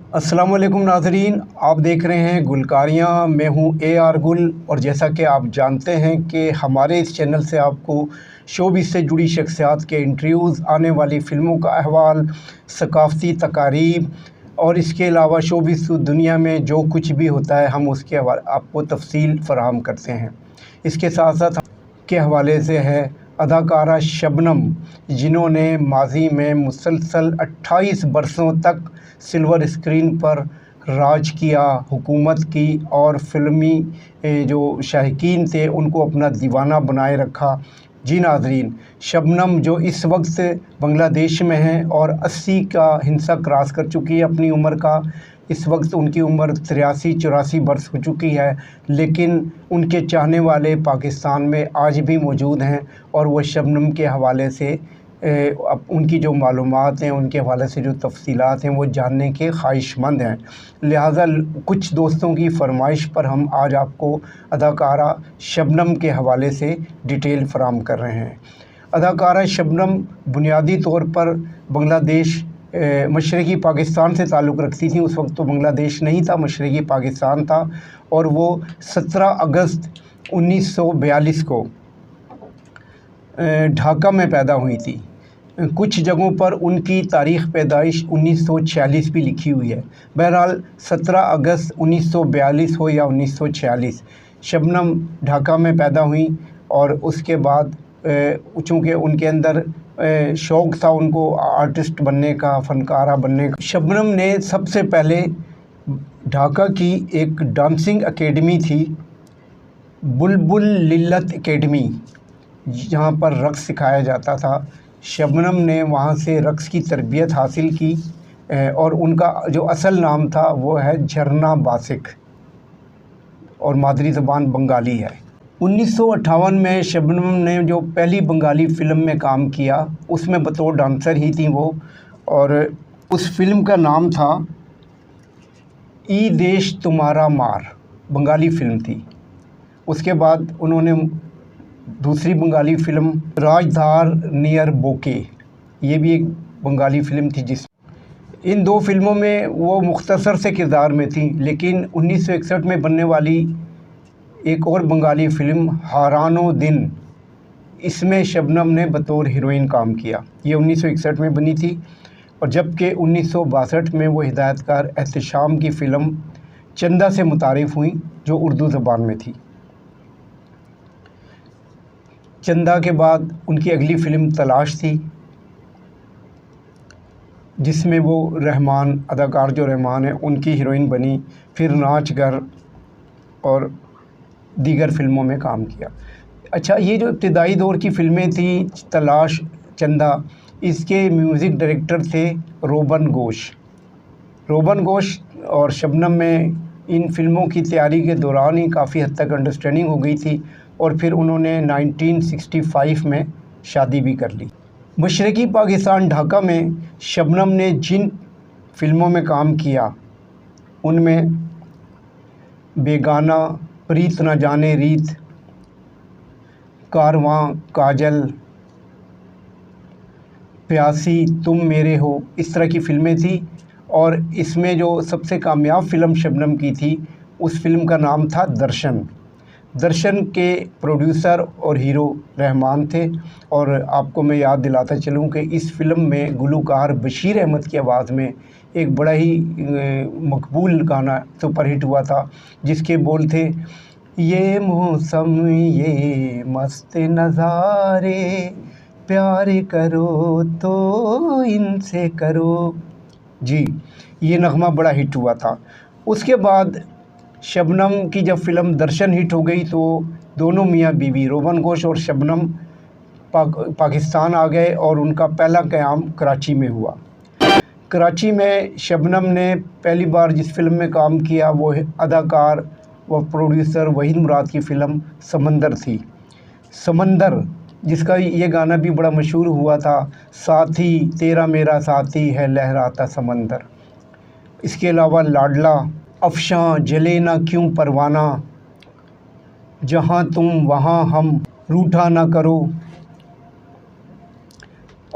अस्सलाम वालेकुम नाज़रीन, आप देख रहे हैं गुलकारियाँ। मैं हूँ AR गुल। और जैसा कि आप जानते हैं कि हमारे इस चैनल से आपको शोबिज़ से जुड़ी शख्सियात के इंटरव्यूज़, आने वाली फ़िल्मों का अहवाल, सकाफ़ती तकारीब और इसके अलावा शोबिज़ दुनिया में जो कुछ भी होता है हम उसके आपको तफसील फ़राहम करते हैं। इसके साथ साथ के हवाले से है अदाकारा शबनम, जिन्होंने माजी में मुसलसल 28 बरसों तक सिल्वर स्क्रीन पर राज किया, हुकूमत की और फ़िल्मी जो शायकीन थे उनको अपना दीवाना बनाए रखा। जी नाज़रीन, शबनम जो इस वक्त बांग्लादेश में हैं और 80 का हिंसा क्रॉस कर चुकी है अपनी उम्र का। इस वक्त उनकी उम्र 83-84 बरस हो चुकी है, लेकिन उनके चाहने वाले पाकिस्तान में आज भी मौजूद हैं और वह शबनम के हवाले से अब उनकी जो मालूमात हैं, उनके हवाले से जो तफसीलात हैं वो जानने के ख्वाहिशमंद हैं। लिहाजा कुछ दोस्तों की फरमाइश पर हम आज आपको अदाकारा शबनम के हवाले से डिटेल फराहम कर रहे हैं। अदाकारा शबनम बुनियादी तौर पर बांग्लादेश मशरक़ी पाकिस्तान से ताल्लुक़ रखती थी। उस वक्त तो बांग्लादेश नहीं था, मशरक़ी पाकिस्तान था। और वो 17 अगस्त 1942 को ढाका में पैदा हुई थी। कुछ जगहों पर उनकी तारीख़ पैदाइश 1946 भी लिखी हुई है। बहरहाल 17 अगस्त 1942 हो या 1946, शबनम ढाका में पैदा हुई। और उसके बाद चूँकि उनके अंदर शौक़ था उनको आर्टिस्ट बनने का, फ़नकारा बनने का, शबनम ने सबसे पहले ढाका की एक डांसिंग एकेडमी थी, बुलबुल लिल्लत एकेडमी, जहाँ पर रक़्स सिखाया जाता था। शबनम ने वहाँ से रक़्स की तरबियत हासिल की और उनका जो असल नाम था वो है झरना बासिक और मादरी ज़बान बंगाली है। 1958 में शबनम ने जो पहली बंगाली फ़िल्म में काम किया उसमें बतौर डांसर ही थी वो, और उस फ़िल्म का नाम था ई देश तुम्हारा मार, बंगाली फ़िल्म थी। उसके बाद उन्होंने दूसरी बंगाली फ़िल्म राजधार नियर बोके, ये भी एक बंगाली फ़िल्म थी। इन दो फिल्मों में वो मुख्तसर से किरदार में थी। लेकिन 1961 में बनने वाली एक और बंगाली फ़िल्म हारानो दिन, इसमें शबनम ने बतौर हीरोइन काम किया। ये 1961 में बनी थी। और जबकि 1962 में वो हिदायतकार एहतशाम की फ़िल्म चंदा से मुतारिफ़ हुई, जो उर्दू ज़बान में थी। चंदा के बाद उनकी अगली फ़िल्म तलाश थी, जिसमें वो रहमान, अदाकार जो रहमान है, उनकी हीरोइन बनी। फिर नाच घर और दीगर फ़िल्मों में काम किया। अच्छा, ये जो इब्तिदाई दौर की फ़िल्में थी, तलाश, चंदा, इसके म्यूज़िक डायरेक्टर थे रोबन घोष। रोबन घोष और शबनम में इन फ़िल्मों की तैयारी के दौरान ही काफ़ी हद तक अंडरस्टैंडिंग हो गई थी और फिर उन्होंने 1965 में शादी भी कर ली। मशरक़ी पाकिस्तान ढाका में शबनम ने जिन फ़िल्मों में काम किया उनमें बेगाना, प्रीत न जाने रीत, कारवां, काजल, प्यासी, तुम मेरे हो, इस तरह की फ़िल्में थी। और इसमें जो सबसे कामयाब फ़िल्म शबनम की थी, उस फ़िल्म का नाम था दर्शन। दर्शन के प्रोड्यूसर और हीरो रहमान थे। और आपको मैं याद दिलाता चलूँ कि इस फ़िल्म में गुलकार बशीर अहमद की आवाज़ में एक बड़ा ही मकबूल गाना सुपरहिट हुआ था, जिसके बोल थे, ये मौसम ये मस्त नज़ारे, प्यार करो तो इनसे करो। जी, ये नगमा बड़ा हिट हुआ था। उसके बाद शबनम की जब फ़िल्म दर्शन हिट हो गई तो दोनों मियाँ बीवी रोबन घोष और शबनम पाकिस्तान आ गए और उनका पहला क़याम कराची में हुआ। कराची में शबनम ने पहली बार जिस फ़िल्म में काम किया वो अदाकार व प्रोड्यूसर वहीद मुराद की फ़िल्म समंदर थी। समंदर, जिसका ये गाना भी बड़ा मशहूर हुआ था, साथी तेरा मेरा साथी है लहराता समंदर। इसके अलावा लाडला, अफशां, जले ना क्यों परवाना, जहाँ तुम वहाँ हम, रूठा ना करो,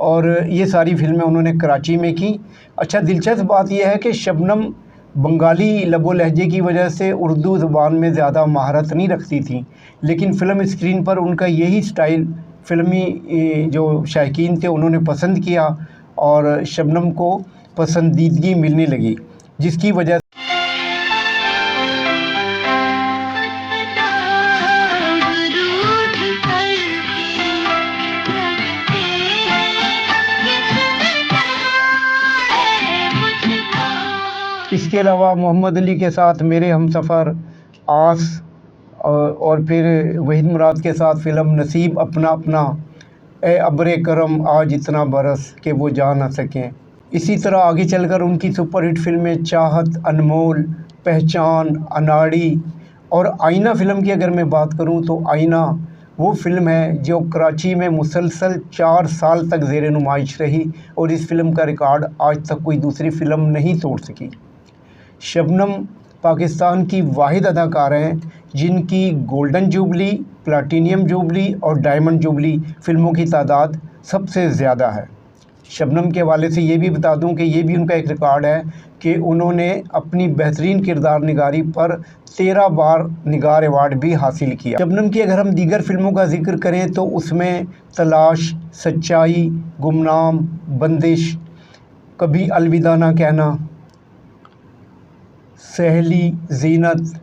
اور یہ ساری فلمیں انہوں نے کراچی میں کی۔ اچھا دلچسپ بات یہ ہے کہ شبنم بنگالی لب و لہجے کی وجہ سے اردو زبان میں زیادہ مہارت نہیں رکھتی تھیں، لیکن فلم اسکرین پر ان کا یہی سٹائل فلمی جو شائقین تھے انہوں نے پسند کیا اور شبنم کو پسندیدگی ملنے لگی، جس کی وجہ اس کے علاوہ محمد علی کے ساتھ میرے ہمسفر، آس، اور پھر وحید مراد کے ساتھ فلم نصیب اپنا اپنا، اے ابر کرم آج اتنا برس کہ وہ جا نہ سکیں۔ اسی طرح آگے چل کر ان کی سپر ہٹ فلمیں چاہت، انمول، پہچان، اناڑی اور آئینہ فلم کی اگر میں بات کروں تو آئینہ وہ فلم ہے جو کراچی میں مسلسل 4 سال تک زیر نمائش رہی اور اس فلم کا ریکارڈ آج تک کوئی دوسری فلم نہیں توڑ سکی۔ شبنم پاکستان کی واحد اداکارہ ہیں جن کی گولڈن جوبلی، پلاٹینیم جوبلی اور ڈائمنڈ جوبلی فلموں کی تعداد سب سے زیادہ ہے۔ شبنم کے حوالے سے یہ بھی بتا دوں کہ یہ بھی ان کا ایک ریکارڈ ہے کہ انہوں نے اپنی بہترین کردار نگاری پر 13 بار نگار ایوارڈ بھی حاصل کیا۔ شبنم کی اگر ہم دیگر فلموں کا ذکر کریں تو اس میں تلاش، سچائی، گمنام، بندش، کبھی الوداع نہ کہنا، سہیلی، زینت،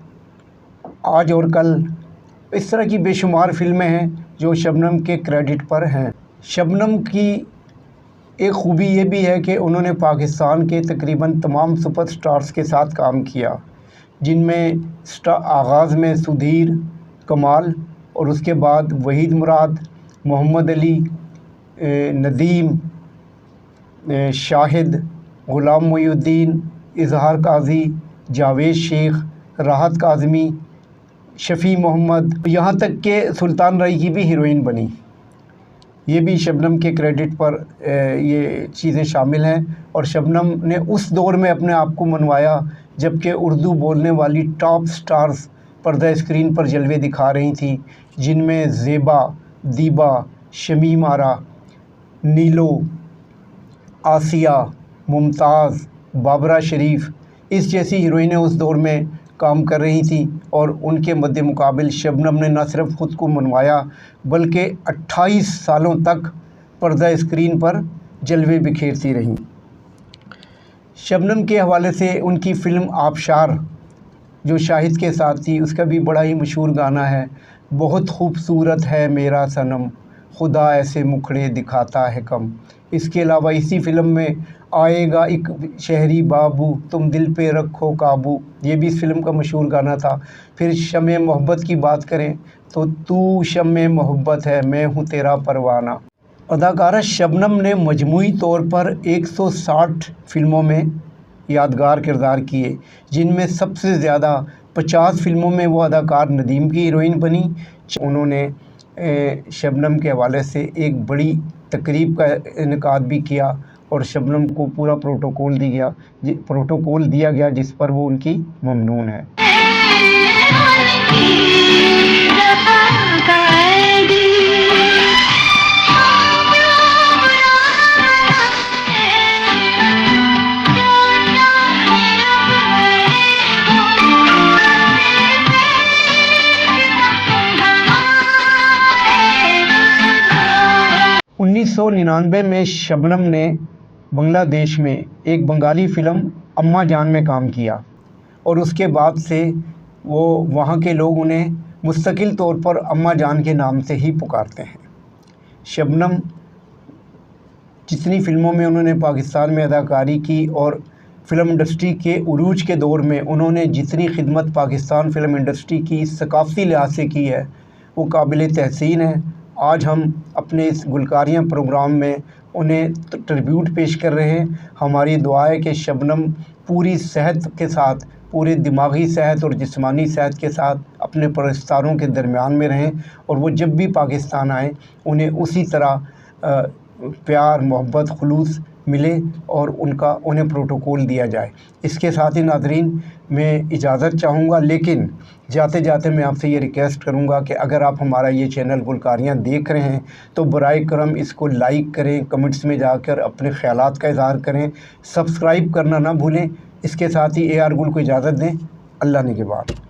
آج اور کل، اس طرح کی بے شمار فلمیں ہیں جو شبنم کے کریڈٹ پر ہیں۔ شبنم کی ایک خوبی یہ بھی ہے کہ انہوں نے پاکستان کے تقریباً تمام سپر سٹارز کے ساتھ کام کیا، جن میں آغاز میں سدھیر، کمال اور اس کے بعد وحید مراد، محمد علی، ندیم، شاہد، غلام محی الدین، اظہار قاضی، جاوید شیخ، راحت کاظمی، شفیع محمد، یہاں تک کہ سلطان رائی کی بھی ہیروئن بنی۔ یہ بھی شبنم کے کریڈٹ پر یہ چیزیں شامل ہیں اور شبنم نے اس دور میں اپنے آپ کو منوایا جب کہ اردو بولنے والی ٹاپ سٹارز پردہ اسکرین پر جلوے دکھا رہی تھیں، جن میں زیبا، دیبا، شمیم آرا، نیلو، آسیہ، ممتاز، بابرہ شریف اس جیسی ہیروئنیں اس دور میں کام کر رہی تھیں اور ان کے مد مقابل شبنم نے نہ صرف خود کو منوایا بلکہ 28 سالوں تک پردہ اسکرین پر جلوے بکھیرتی رہیں۔ شبنم کے حوالے سے ان کی فلم آبشار جو شاہد کے ساتھ تھی اس کا بھی بڑا ہی مشہور گانا ہے، بہت خوبصورت ہے میرا صنم، خدا ایسے مکھڑے دکھاتا ہے کم۔ اس کے علاوہ اسی فلم میں آئے گا ایک شہری بابو تم دل پہ رکھو قابو، یہ بھی اس فلم کا مشہور گانا تھا۔ پھر شمع محبت کی بات کریں تو شمع محبت ہے میں ہوں تیرا پروانہ۔ اداکارہ شبنم نے مجموعی طور پر 160 فلموں میں یادگار کردار کیے، جن میں سب سے زیادہ 50 فلموں میں وہ اداکار ندیم کی ہیروئن بنی۔ انہوں نے شبنم کے حوالے سے ایک بڑی تقریب کا انعقاد بھی کیا اور شبنم کو پورا پروٹوکول دیا گیا جس پر وہ ان کی ممنون ہے۔ 1999 میں شبنم نے بنگلہ دیش میں ایک بنگالی فلم اماں جان میں کام کیا اور اس کے بعد سے وہاں کے لوگ انہیں مستقل طور پر اماں جان کے نام سے ہی پکارتے ہیں۔ شبنم جتنی فلموں میں انہوں نے پاکستان میں اداکاری کی اور فلم انڈسٹری کے عروج کے دور میں انہوں نے جتنی خدمت پاکستان فلم انڈسٹری کی ثقافتی لحاظ سے کی ہے وہ قابل تحسین ہے۔ آج ہم اپنے اس گلکاریاں پروگرام میں انہیں ٹربیوٹ پیش کر رہے ہیں۔ ہماری دعا ہے کہ شبنم پوری صحت کے ساتھ، پورے دماغی صحت اور جسمانی صحت کے ساتھ اپنے پرستاروں کے درمیان میں رہیں اور وہ جب بھی پاکستان آئیں انہیں اسی طرح پیار، محبت، خلوص ملے اور انہیں پروٹوکول دیا جائے۔ اس کے ساتھ ہی ناظرین میں اجازت چاہوں گا، لیکن جاتے جاتے میں آپ سے یہ ریکویسٹ کروں گا کہ اگر آپ ہمارا یہ چینل گلکاریاں دیکھ رہے ہیں تو برائے کرم اس کو لائک کریں، کمنٹس میں جا کر اپنے خیالات کا اظہار کریں، سبسکرائب کرنا نہ بھولیں۔ اس کے ساتھ ہی AR گل کو اجازت دیں۔ اللہ نگہبان۔